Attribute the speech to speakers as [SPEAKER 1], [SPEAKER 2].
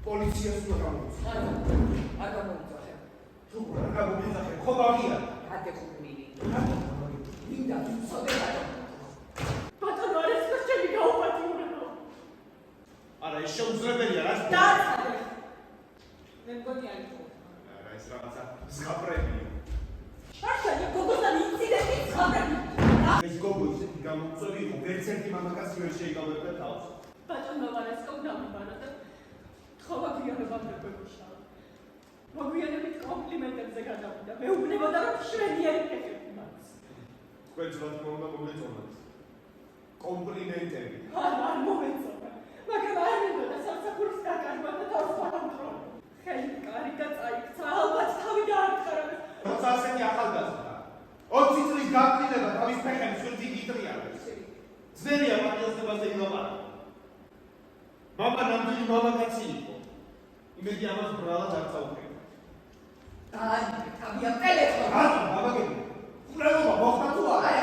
[SPEAKER 1] Poliției sunt la mulți.
[SPEAKER 2] Aga mulți.
[SPEAKER 1] Tu, aga mulți, cobabia.
[SPEAKER 2] Hate cu mine. Linda, să te dai.
[SPEAKER 3] Patronul are spus ce mi gău patronul.
[SPEAKER 1] Ara, ești un zrăbeli, ara?
[SPEAKER 3] Da,
[SPEAKER 2] Nem goniai tu.
[SPEAKER 1] Ara, ești rața, zgapremi.
[SPEAKER 3] așa, e cogosa minții de fiți, zgapremi.
[SPEAKER 1] Ești gobuți, că am țărit, cu perțenti m-am măcat să mergi și că am pe taus.
[SPEAKER 3] Patronul are scop, da, mi barată. Ხოვა გვიანებამდებებიშა. მოგვიანებით კომპლიმენტებზე გადავიდა. მეუბნებოდა რომ შვენიერი ფეხები მაქვს.
[SPEAKER 1] თქვენ რა თქმა უნდა მომეწონათ. კომპლიმენტები.
[SPEAKER 3] არ მომეწონა. მაგრამ არ მინდოდა სამსახურის დაკარგვა და თავს ვაყრობ. ხელი კარი და წაიქცა. ალბათ თავი დაარტყარა.
[SPEAKER 1] როცა ასეთი ახალგაზრდა 20 წლის გაგრძელება თავის ფეხებს სულთი გიტრიალებს. ძნელია პატიოსნებაზე ილაპარაკო. მამა ნამდვილი მამაკაცი იყო. იმედი ამას ბრალად არ წაუყენდა.
[SPEAKER 2] აი, თავია ტელეფონი.
[SPEAKER 1] ბაბაგები. ბრალობა მოხდა თუ არა?
[SPEAKER 2] აი,